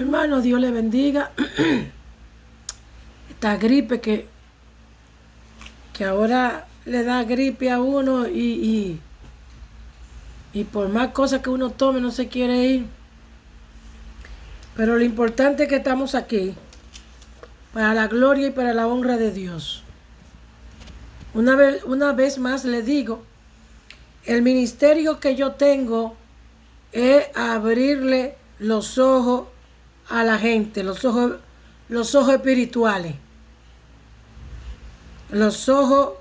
Hermano, Dios le bendiga. Esta gripe que ahora le da gripe a uno y por más cosas que uno tome no se quiere ir. Pero lo importante es que estamos aquí para la gloria y para la honra de Dios. Una vez más le digo, el ministerio que yo tengo es abrirle los ojos a la gente, los ojos espirituales, los ojos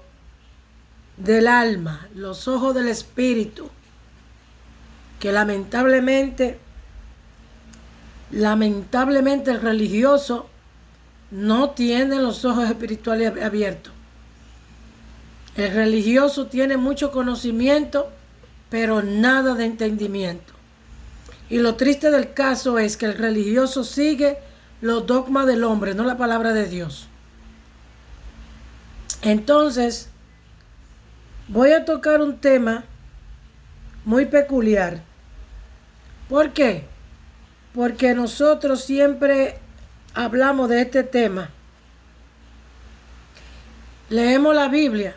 del alma, los ojos del espíritu, que lamentablemente el religioso no tiene los ojos espirituales abiertos. El religioso tiene mucho conocimiento, pero nada de entendimiento. Y lo triste del caso es que el religioso sigue los dogmas del hombre, no la palabra de Dios. Entonces, voy a tocar un tema muy peculiar. ¿Por qué? Porque nosotros siempre hablamos de este tema. Leemos la Biblia,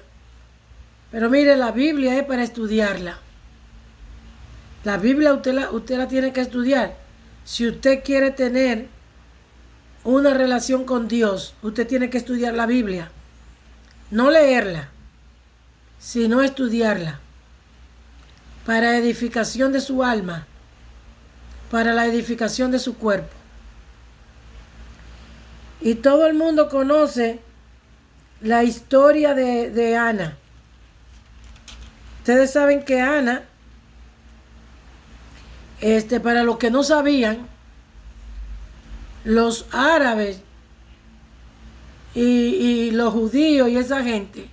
pero mire, la Biblia es para estudiarla. La Biblia usted la tiene que estudiar. Si usted quiere tener una relación con Dios, usted tiene que estudiar la Biblia. No leerla, sino estudiarla. Para edificación de su alma, para la edificación de su cuerpo. Y todo el mundo conoce la historia de Ana. Ustedes saben que Ana, para los que no sabían, los árabes y los judíos y esa gente,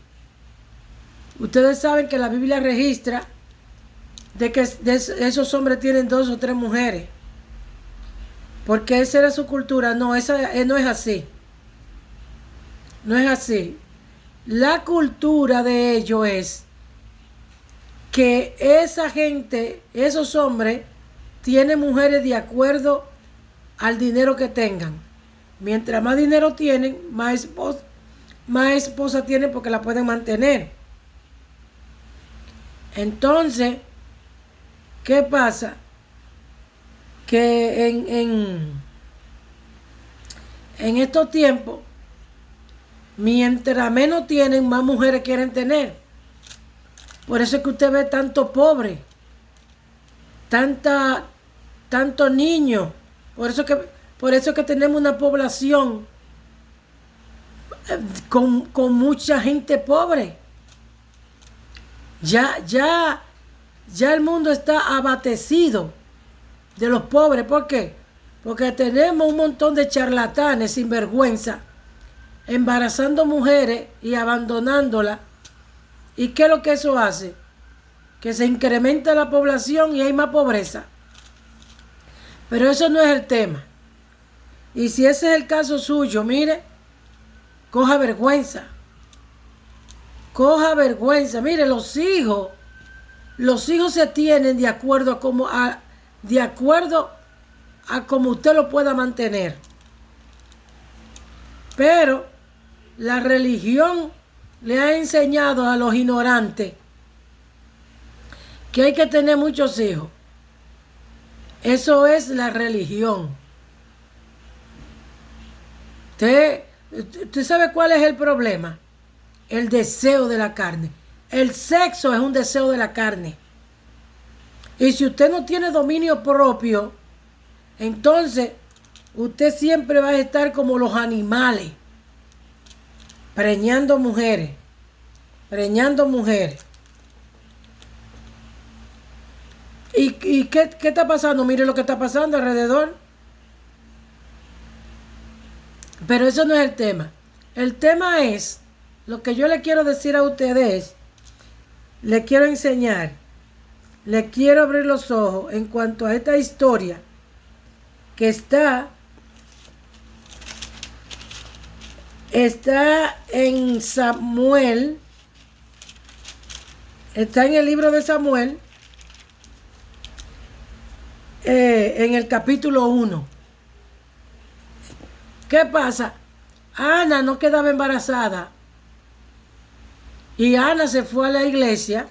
ustedes saben que la Biblia registra de que esos hombres tienen 2 o 3 mujeres, porque esa era su cultura. No, no es así. No es así. La cultura de ellos es que esa gente, esos hombres, tienen mujeres de acuerdo al dinero que tengan. Mientras más dinero tienen, más esposa tienen, porque la pueden mantener. Entonces, ¿qué pasa? Que en estos tiempos, mientras menos tienen, más mujeres quieren tener. Por eso es que usted ve tanto pobre, tantos niños. Por eso que tenemos una población con mucha gente pobre. Ya el mundo está abastecido de los pobres. ¿Por qué? Porque tenemos un montón de charlatanes sin vergüenza, embarazando mujeres y abandonándolas. ¿Y qué es lo que eso hace? Que se incrementa la población y hay más pobreza. Pero eso no es el tema. Y si ese es el caso suyo, mire, coja vergüenza. Coja vergüenza. Mire, los hijos se tienen de acuerdo a cómo usted lo pueda mantener. Pero la religión le ha enseñado a los ignorantes que hay que tener muchos hijos. Eso es la religión. ¿Usted sabe cuál es el problema? El deseo de la carne. El sexo es un deseo de la carne. Y si usted no tiene dominio propio, entonces usted siempre va a estar como los animales, preñando mujeres. ¿Y qué está pasando? Mire lo que está pasando alrededor. Pero eso no es el tema. El tema es, lo que yo le quiero decir a ustedes, le quiero enseñar, le quiero abrir los ojos en cuanto a esta historia que está en Samuel, está en el libro de Samuel, en el capítulo 1. ¿Qué pasa? Ana no quedaba embarazada. Y Ana se fue a la iglesia,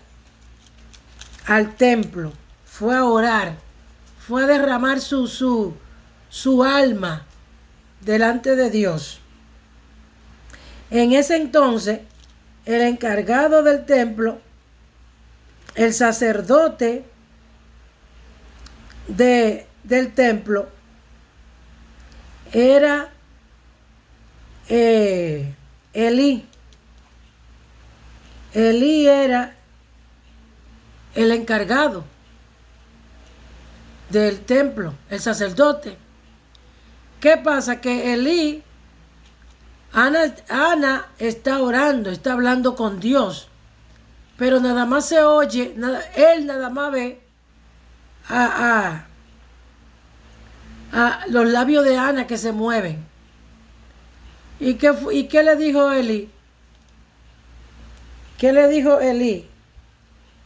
al templo, fue a orar, fue a derramar su alma delante de Dios. En ese entonces, el encargado del templo, el sacerdote del templo, era Elí. Elí era el encargado del templo, el sacerdote. ¿Qué pasa? Que Elí, Ana está orando, está hablando con Dios, pero nada más se oye, él nada más ve a los labios de Ana que se mueven. ¿Y qué le dijo Elí? ¿Qué le dijo Elí?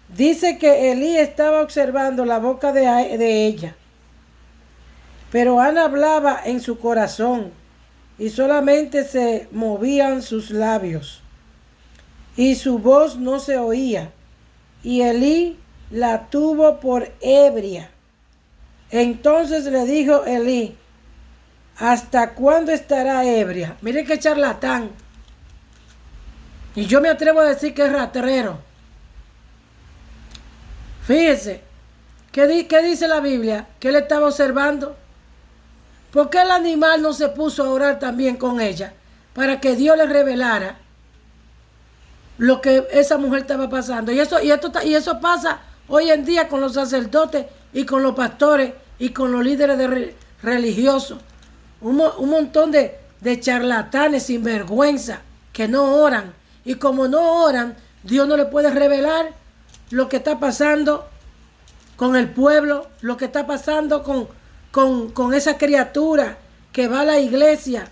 Dice que Elí estaba observando la boca de ella, pero Ana hablaba en su corazón y solamente se movían sus labios y su voz no se oía, y Elí la tuvo por ebria. Entonces le dijo Elí: ¿hasta cuándo estará ebria? Mire qué charlatán. Y yo me atrevo a decir que es rastrero. Fíjese, ¿qué dice la Biblia? Que él estaba observando. ¿Por qué el animal no se puso a orar también con ella? Para que Dios le revelara lo que esa mujer estaba pasando. Y eso pasa hoy en día con los sacerdotes y con los pastores y con los líderes religiosos. Un montón de charlatanes sin vergüenza que no oran. Y como no oran, Dios no le puede revelar lo que está pasando con el pueblo, lo que está pasando con esa criatura que va a la iglesia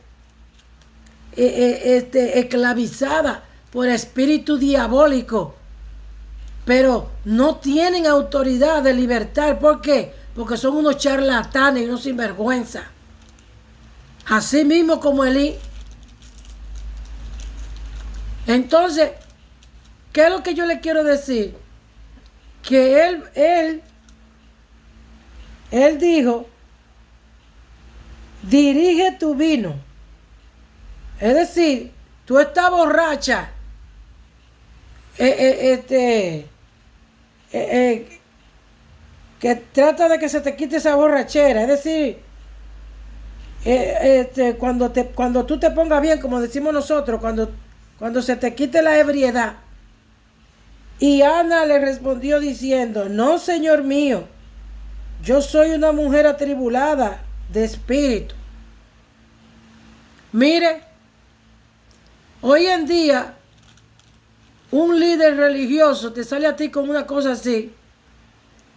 esclavizada por espíritu diabólico, pero no tienen autoridad de libertar. ¿Por qué? Porque son unos charlatanes y unos sinvergüenza. Así mismo como Elí. Entonces, ¿qué es lo que yo le quiero decir? Que él dijo: dirige tu vino. Es decir, tú estás borracha. Que trata de que se te quite esa borrachera. Es decir, cuando tú te pongas bien, como decimos nosotros, cuando se te quite la ebriedad. Y Ana le respondió diciendo: no, Señor mío, yo soy una mujer atribulada de espíritu. Mire, hoy en día un líder religioso te sale a ti con una cosa así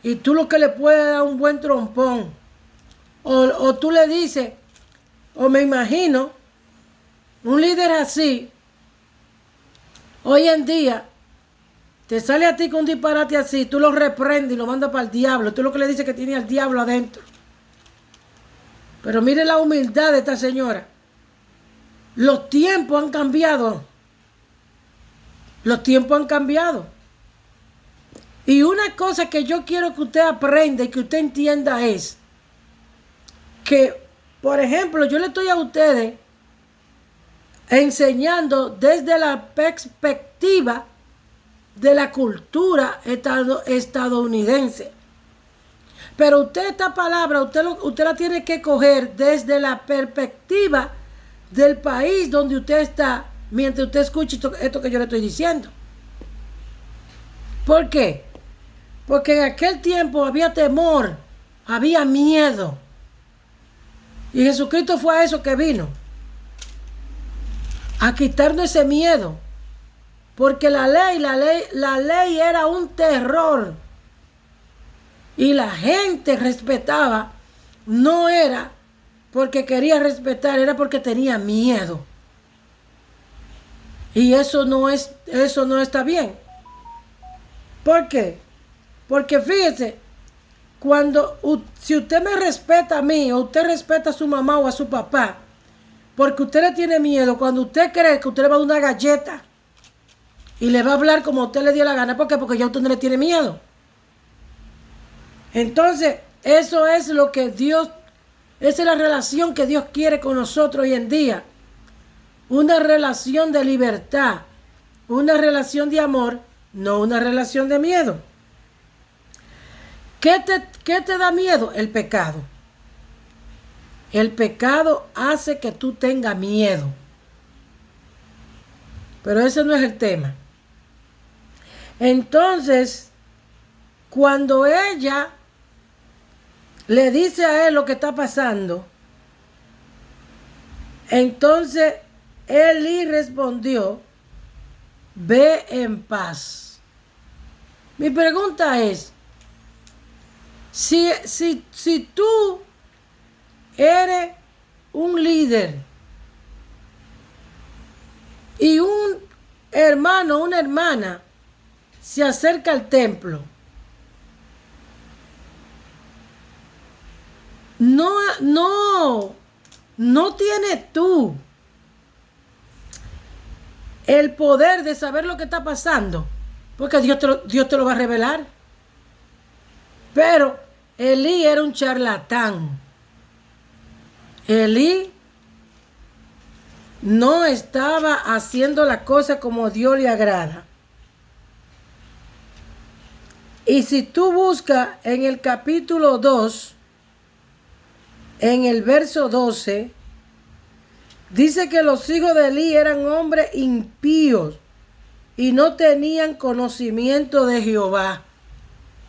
y tú lo que le puedes dar un buen trompón, o tú le dices, o me imagino un líder así hoy en día te sale a ti con un disparate así, tú lo reprendes y lo mandas para el diablo. Tú lo que le dices que tiene al diablo adentro. Pero mire la humildad de esta señora. Los tiempos han cambiado. Los tiempos han cambiado. Y una cosa que yo quiero que usted aprenda y que usted entienda es que, por ejemplo, yo le estoy a ustedes enseñando desde la perspectiva de la cultura estadounidense. Pero usted esta palabra, usted la tiene que coger desde la perspectiva del país donde usted está, mientras usted escuche esto que yo le estoy diciendo. ¿Por qué? Porque en aquel tiempo había temor, había miedo. Y Jesucristo fue a eso que vino. A quitarnos ese miedo. Porque la ley era un terror. Y la gente respetaba, no era porque quería respetar, era porque tenía miedo. Y eso no está bien. ¿Por qué? Porque fíjese, si usted me respeta a mí, o usted respeta a su mamá o a su papá, porque usted le tiene miedo, cuando usted cree que usted le va a dar una galleta y le va a hablar como a usted le dio la gana. ¿Por qué? Porque ya usted no le tiene miedo. Entonces, eso es lo que Dios, esa es la relación que Dios quiere con nosotros hoy en día. Una relación de libertad, una relación de amor, no una relación de miedo. ¿Qué te da miedo? El pecado. El pecado hace que tú tengas miedo. Pero ese no es el tema. Entonces, cuando ella le dice a él lo que está pasando, entonces Elí respondió: ve en paz. Mi pregunta es, si tú eres un líder y un hermano, una hermana se acerca al templo, no tienes tú el poder de saber lo que está pasando, porque Dios te lo va a revelar. Pero Elí era un charlatán. Elí no estaba haciendo la cosa como a Dios le agrada. Y si tú buscas en el capítulo 2, en el verso 12, dice que los hijos de Elí eran hombres impíos y no tenían conocimiento de Jehová.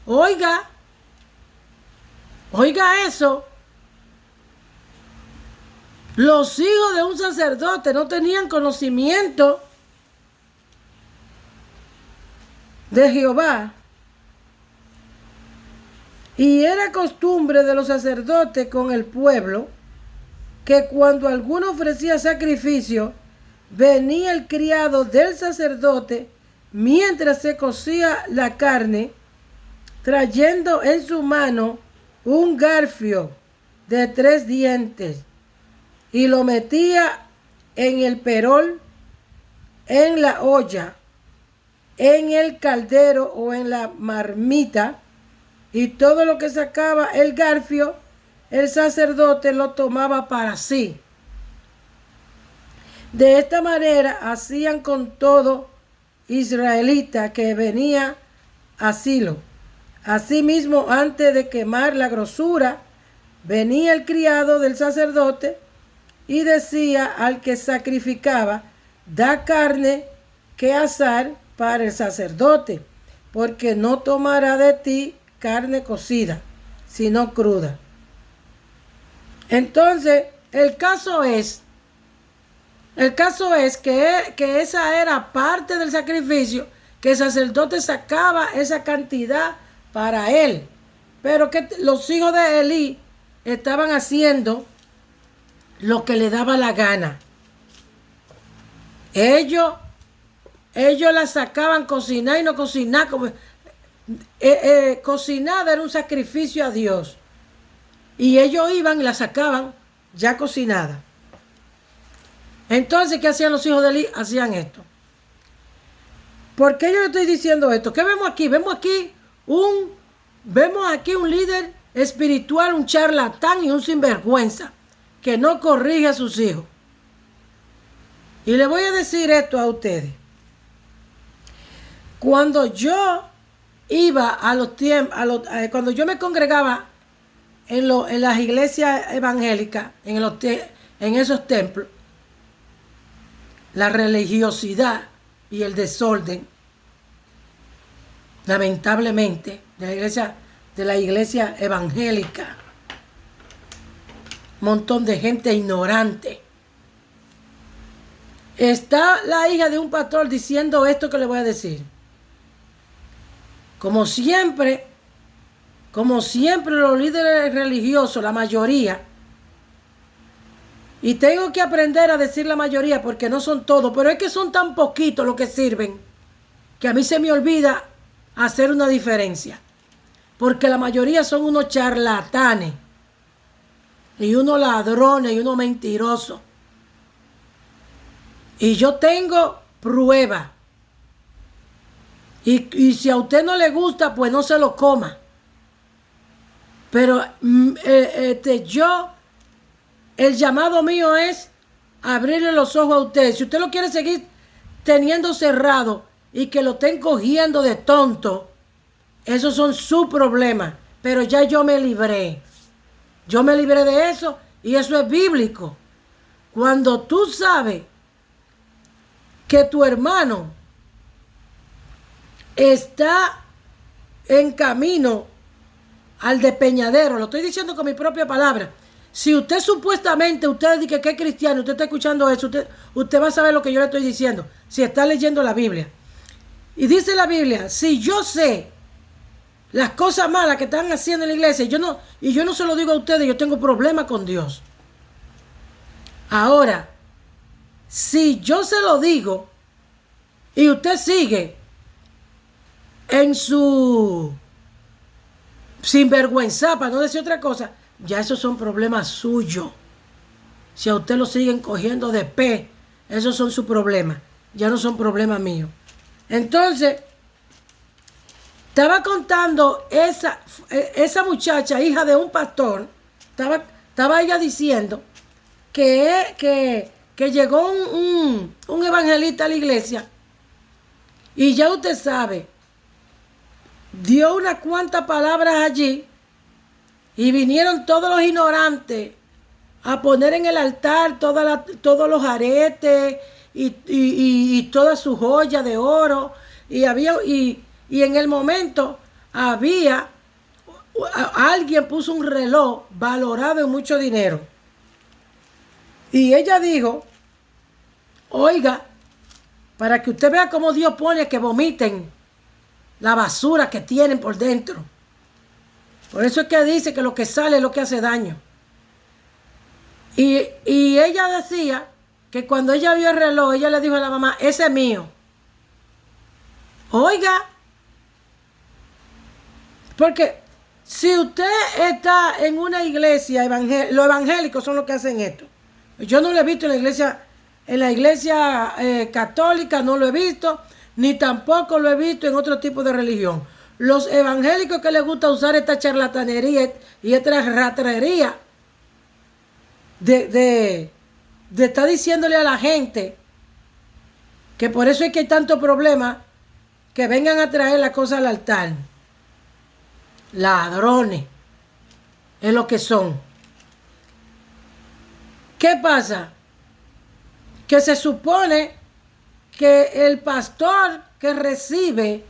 Oiga eso. Los hijos de un sacerdote no tenían conocimiento de Jehová. Y era costumbre de los sacerdotes con el pueblo que cuando alguno ofrecía sacrificio, venía el criado del sacerdote mientras se cocía la carne, trayendo en su mano un garfio de 3 dientes, y lo metía en el perol, en la olla, en el caldero o en la marmita, y todo lo que sacaba el garfio, el sacerdote lo tomaba para sí. De esta manera hacían con todo israelita que venía a Silo. Asimismo, antes de quemar la grosura, venía el criado del sacerdote y decía al que sacrificaba: da carne que asar para el sacerdote, porque no tomará de ti carne cocida, sino cruda. Entonces, el caso es que esa era parte del sacrificio, que el sacerdote sacaba esa cantidad para él, pero que los hijos de Elí estaban haciendo lo que le daba la gana. Ellos la sacaban cocinar y no cocinar. Cocinar era un sacrificio a Dios. Y ellos iban y la sacaban ya cocinada. Entonces, ¿qué hacían los hijos de Elí? Hacían esto. ¿Por qué yo le estoy diciendo esto? ¿Qué vemos aquí? Vemos aquí un líder espiritual, un charlatán y un sinvergüenza que no corrige a sus hijos. Y le voy a decir esto a ustedes. Cuando yo iba cuando yo me congregaba en las iglesias evangélicas, en esos templos, la religiosidad y el desorden, lamentablemente, de la iglesia evangélica, un montón de gente ignorante. Está la hija de un pastor diciendo esto que le voy a decir. Como siempre los líderes religiosos, la mayoría, y tengo que aprender a decir la mayoría porque no son todos, pero es que son tan poquitos los que sirven que a mí se me olvida hacer una diferencia, porque la mayoría son unos charlatanes y unos ladrones y unos mentirosos. Y yo tengo prueba. Y si a usted no le gusta, pues no se lo coma. Pero el llamado mío es abrirle los ojos a usted. Si usted lo quiere seguir teniendo cerrado y que lo estén cogiendo de tonto, esos son sus problemas. Pero ya yo me libré. Yo me libré de eso y eso es bíblico. Cuando tú sabes que tu hermano está en camino al despeñadero, lo estoy diciendo con mi propia palabra. Si usted supuestamente, usted dice que es cristiano, usted está escuchando eso, usted va a saber lo que yo le estoy diciendo, si está leyendo la Biblia. Y dice la Biblia, si yo sé las cosas malas que están haciendo en la iglesia, y yo no se lo digo a ustedes, yo tengo problemas con Dios. Ahora, si yo se lo digo y usted sigue en su sinvergüenza, para no decir otra cosa, ya esos son problemas suyos. Si a usted lo siguen cogiendo de pe, esos son sus problemas, ya no son problemas míos. Entonces, estaba contando esa muchacha, hija de un pastor, estaba ella diciendo que llegó un evangelista a la iglesia y ya usted sabe, dio unas cuantas palabras allí y vinieron todos los ignorantes a poner en el altar todos los aretes y todas sus joyas de oro y en el momento alguien puso un reloj valorado en mucho dinero y ella dijo, oiga, para que usted vea cómo Dios pone que vomiten la basura que tienen por dentro. Por eso es que dice que lo que sale es lo que hace daño. Y ella decía que cuando ella vio el reloj, ella le dijo a la mamá, ese es mío. Oiga, porque si usted está en una iglesia evangélica, los evangélicos son los que hacen esto. Yo no lo he visto en la iglesia católica, no lo he visto, ni tampoco lo he visto en otro tipo de religión. Los evangélicos que les gusta usar esta charlatanería y esta ratrería de estar diciéndole a la gente que por eso es que hay tanto problema, que vengan a traer las cosas al altar. Ladrones es lo que son. ¿Qué pasa? Que se supone que el pastor que recibe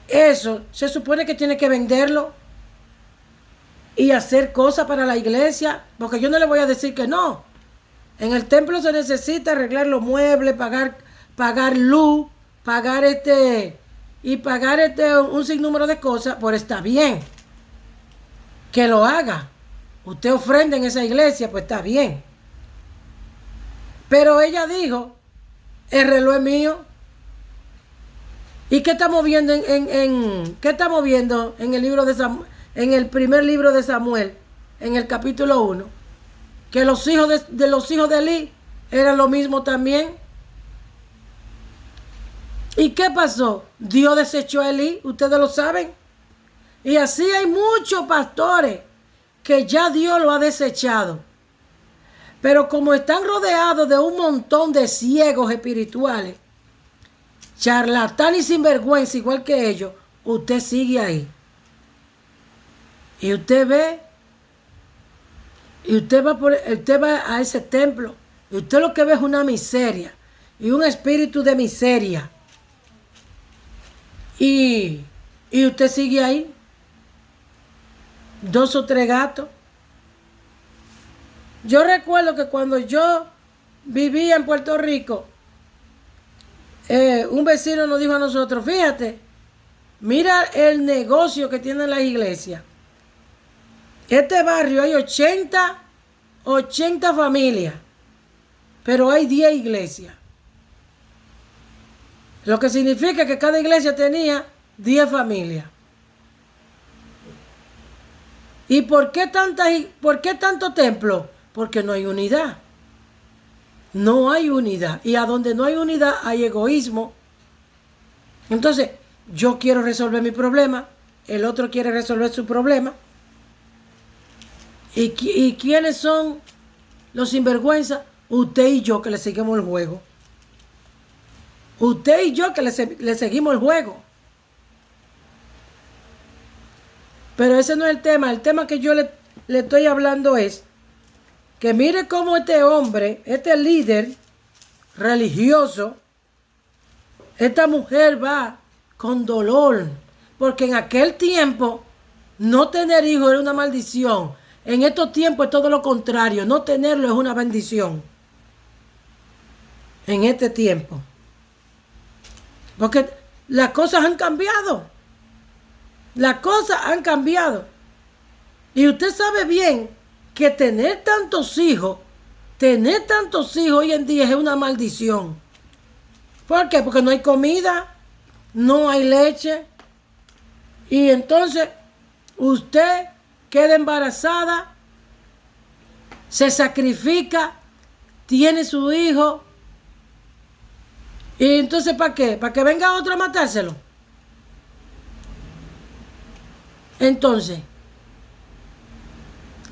eso, se supone que tiene que venderlo y hacer cosas para la iglesia, porque yo no le voy a decir que no. En el templo se necesita arreglar los muebles, pagar luz, pagar un sinnúmero de cosas, por está bien que lo haga. Usted ofrenda en esa iglesia, pues está bien. Pero ella dijo, el reloj es mío. ¿Y qué estamos viendo qué estamos viendo en el libro de Samuel, en el primer libro de Samuel, en el capítulo 1? Que los hijos de Elí eran lo mismo también. ¿Y qué pasó? Dios desechó a Elí, ustedes lo saben. Y así hay muchos pastores que ya Dios lo ha desechado. Pero como están rodeados de un montón de ciegos espirituales, charlatán y sinvergüenza igual que ellos, usted sigue ahí. Y usted ve, y usted va a ese templo, y usted lo que ve es una miseria, y un espíritu de miseria. Y usted sigue ahí. 2 o 3 gatos. Yo recuerdo que cuando yo vivía en Puerto Rico, un vecino nos dijo a nosotros, fíjate, mira el negocio que tienen las iglesias. Este barrio hay 80 familias, pero hay 10 iglesias. Lo que significa que cada iglesia tenía 10 familias. ¿Y por qué tanto templo? Porque no hay unidad. no hay unidad. Y a donde no hay unidad hay egoísmo. Entonces, yo quiero resolver mi problema, el otro quiere resolver su problema. ¿Y quiénes son los sinvergüenzas? Usted y yo que le seguimos el juego. Usted y yo que le seguimos el juego. Pero ese no es el tema. El tema que yo le estoy hablando es que mire cómo este hombre, este líder religioso, esta mujer va con dolor. Porque en aquel tiempo no tener hijos era una maldición. En estos tiempos es todo lo contrario. No tenerlo es una bendición. En este tiempo. Porque las cosas han cambiado. Las cosas han cambiado. Y usted sabe bien que tener tantos hijos hoy en día es una maldición. ¿Por qué? Porque no hay comida, no hay leche. Y entonces usted queda embarazada, se sacrifica, tiene su hijo. Y entonces ¿para qué? ¿Para que venga otro a matárselo? Entonces,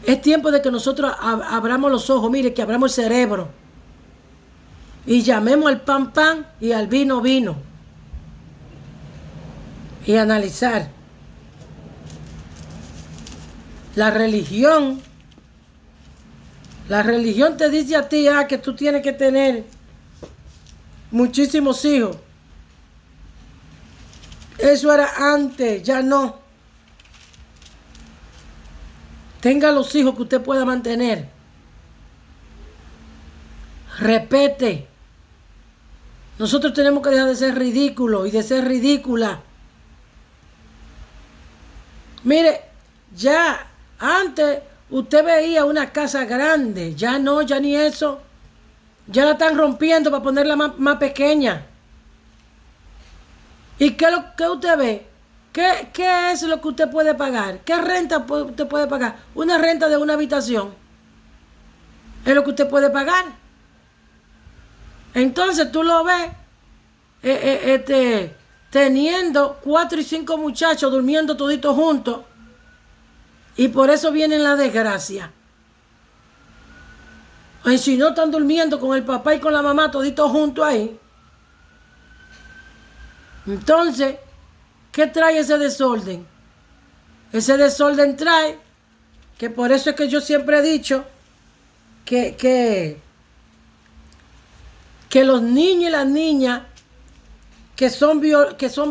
es tiempo de que nosotros abramos los ojos, mire, que abramos el cerebro. Y llamemos al pan pan y al vino vino. Y analizar. La religión te dice a ti que tú tienes que tener muchísimos hijos. Eso era antes, ya no. Tenga los hijos que usted pueda mantener. Repete. Nosotros tenemos que dejar de ser ridículos y de ser ridícula. Mire, ya antes usted veía una casa grande. Ya no, ya ni eso. Ya la están rompiendo para ponerla más pequeña. ¿Y qué es lo que usted ve? ¿Qué es lo que usted puede pagar? ¿Qué renta usted puede pagar? Una renta de una habitación. Es lo que usted puede pagar. Entonces tú lo ves teniendo 4 y 5 muchachos durmiendo toditos juntos. Y por eso viene la desgracia. Y si no están durmiendo con el papá y con la mamá toditos juntos ahí. Entonces, ¿qué trae ese desorden? Ese desorden trae, que por eso es que yo siempre he dicho que los niños y las niñas que son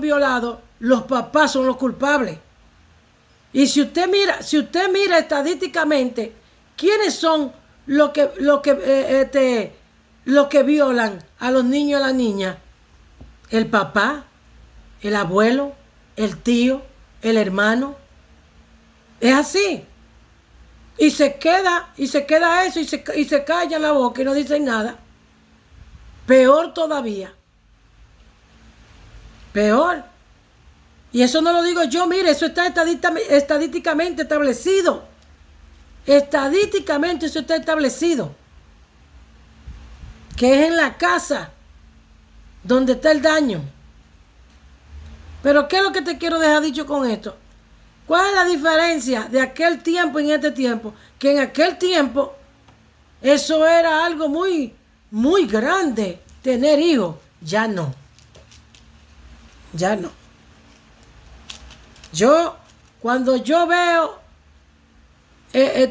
violados, los papás son los culpables. Y si usted mira estadísticamente, ¿quiénes son los que violan a los niños y a las niñas? El papá, el abuelo, el tío, el hermano. Es así. Y se queda eso y se callan la boca y no dicen nada. Peor todavía. Peor. Y eso no lo digo yo, mire, eso está estadísticamente establecido. Estadísticamente eso está establecido. Que es en la casa donde está el daño. Pero ¿qué es lo que te quiero dejar dicho con esto? ¿Cuál es la diferencia de aquel tiempo en este tiempo? Que en aquel tiempo eso era algo muy, muy grande, tener hijos. Ya no. Ya no. Cuando yo veo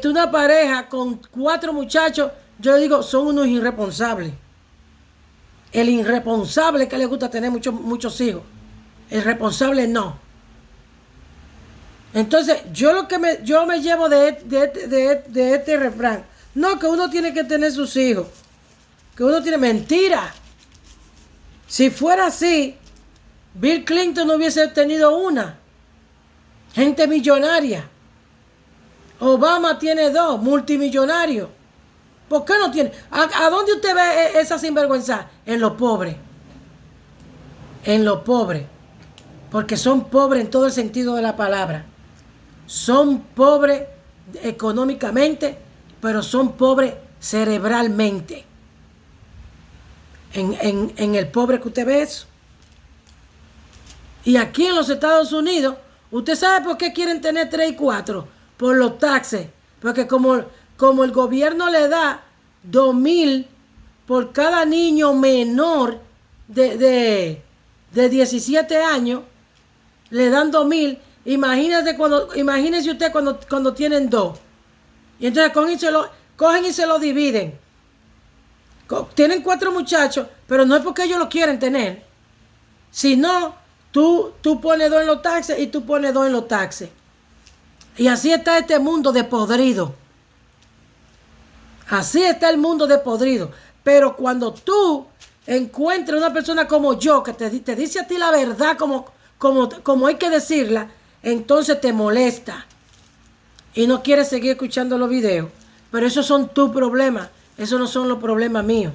una pareja con 4 muchachos, yo digo, son unos irresponsables. El irresponsable que le gusta tener muchos hijos. El responsable no. Entonces, yo me llevo de este refrán. No, que uno tiene que tener sus hijos. Que uno tiene mentira. Si fuera así, Bill Clinton no hubiese tenido una. Gente millonaria. Obama tiene 2, multimillonarios. ¿Por qué no tiene? ¿A dónde usted ve esa sinvergüenza? En los pobres. En los pobres. Porque son pobres en todo el sentido de la palabra. Son pobres económicamente, pero son pobres cerebralmente. en el pobre que usted ve eso. Y aquí en los Estados Unidos, ¿usted sabe por qué quieren tener 3 y 4? Por los taxes. Porque como el gobierno le da 2,000 por cada niño menor de 17 años, le dan 2,000. Imagínese usted cuando tienen 2. Y entonces cogen y se lo dividen. Tienen 4 muchachos, pero no es porque ellos lo quieren tener. Sino, tú pones 2 en los taxes y tú pones 2 en los taxes. Y así está este mundo de podrido. Así está el mundo de podrido. Pero cuando tú encuentres una persona como yo, que te dice a ti la verdad como hay que decirla, entonces te molesta. Y no quieres seguir escuchando los videos. Pero esos son tus problemas. Esos no son los problemas míos.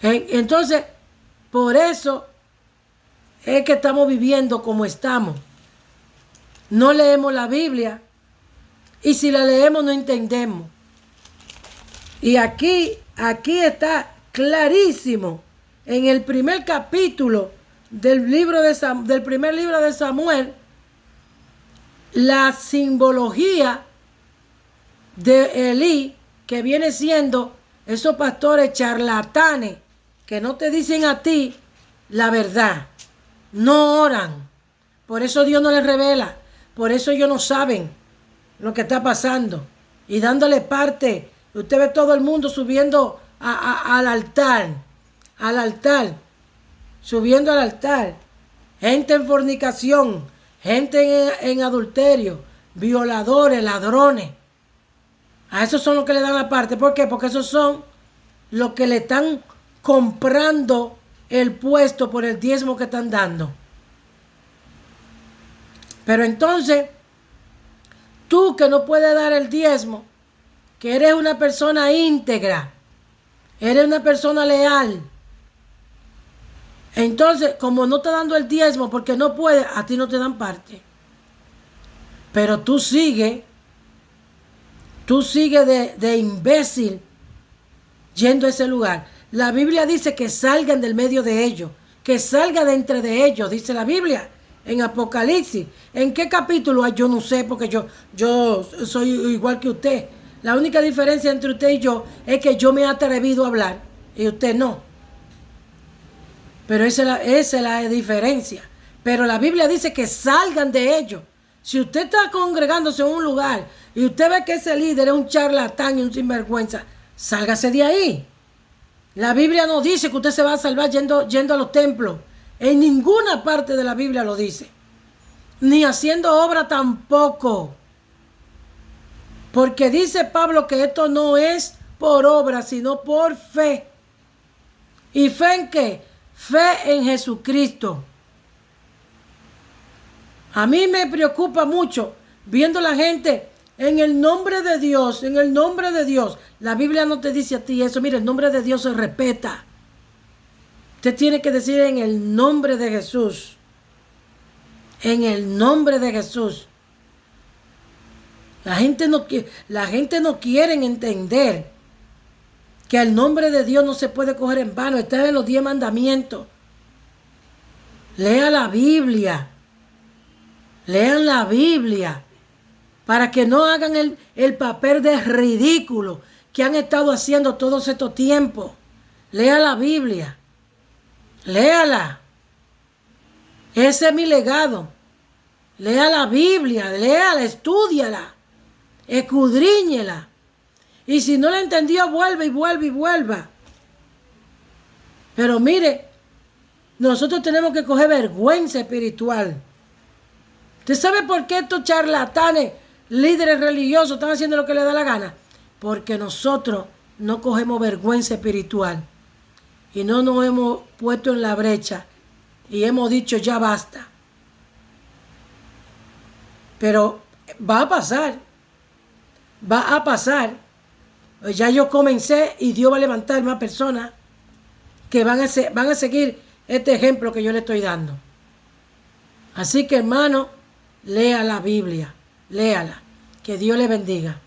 Entonces, por eso es que estamos viviendo como estamos. No leemos la Biblia. Y si la leemos no entendemos. Y aquí está clarísimo en el primer capítulo del primer libro de Samuel, la simbología de Elí, que viene siendo esos pastores charlatanes que no te dicen a ti la verdad. No oran. Por eso Dios no les revela. Por eso ellos no saben lo que está pasando. Y dándole parte. Usted ve todo el mundo subiendo al altar. Al altar. Subiendo al altar. Gente en fornicación. Gente en adulterio. Violadores, ladrones. A esos son los que le dan la parte. ¿Por qué? Porque esos son los que le están comprando el puesto por el diezmo que están dando. Pero entonces, tú que no puedes dar el diezmo, que eres una persona íntegra, eres una persona leal, entonces, como no estás dando el diezmo porque no puedes, a ti no te dan parte. Pero tú sigues de imbécil yendo a ese lugar. La Biblia dice que salgan del medio de ellos, que salga de entre de ellos, dice la Biblia en Apocalipsis. ¿En qué capítulo? Yo no sé, porque yo soy igual que usted. La única diferencia entre usted y yo es que yo me he atrevido a hablar y usted no. Pero esa es la diferencia. Pero la Biblia dice que salgan de ellos. Si usted está congregándose en un lugar y usted ve que ese líder es un charlatán y un sinvergüenza, sálgase de ahí. La Biblia no dice que usted se va a salvar yendo a los templos. En ninguna parte de la Biblia lo dice. Ni haciendo obra tampoco. Porque dice Pablo que esto no es por obra, sino por fe. ¿Y fe en qué? Fe en Jesucristo. A mí me preocupa mucho viendo la gente en el nombre de Dios, en el nombre de Dios. La Biblia no te dice a ti eso. Mira, el nombre de Dios se respeta. Usted tiene que decir en el nombre de Jesús. En el nombre de Jesús. La gente no quiere entender que el nombre de Dios no se puede coger en vano. Está en los 10 mandamientos. Lea la Biblia. Lean la Biblia. Para que no hagan el papel de ridículo que han estado haciendo todos estos tiempos. Lea la Biblia. Léala. Ese es mi legado. Lea la Biblia, léala, estúdiala, escudriñela. Y si no la entendió, vuelva y vuelva y vuelva. Pero mire, nosotros tenemos que coger vergüenza espiritual. ¿Usted sabe por qué estos charlatanes, líderes religiosos, están haciendo lo que les da la gana? Porque nosotros no cogemos vergüenza espiritual. Y no nos hemos puesto en la brecha. Y hemos dicho, ya basta. Pero va a pasar. Va a pasar. Ya yo comencé y Dios va a levantar más personas que van a seguir este ejemplo que yo le estoy dando. Así que, hermano, lea la Biblia. Léala. Que Dios le bendiga.